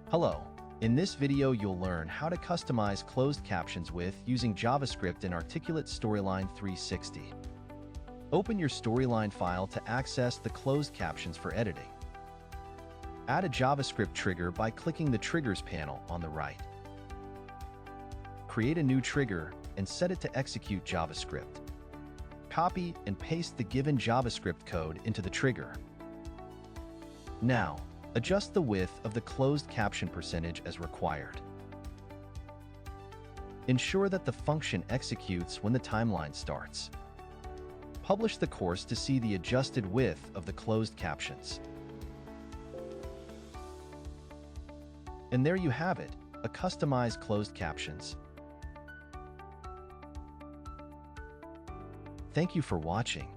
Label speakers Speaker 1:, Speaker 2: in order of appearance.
Speaker 1: Hello. In this video, you'll learn how to customize closed captions using JavaScript in Articulate Storyline 360. Open your Storyline file to access the closed captions for editing. Add a JavaScript trigger by clicking the Triggers panel on the right. Create a new trigger and set it to execute JavaScript. Copy and paste the given JavaScript code into the trigger. Now, adjust the width of the closed caption percentage as required. Ensure that the function executes when the timeline starts. Publish the course to see the adjusted width of the closed captions. And there you have it, a customized closed captions. Thank you for watching.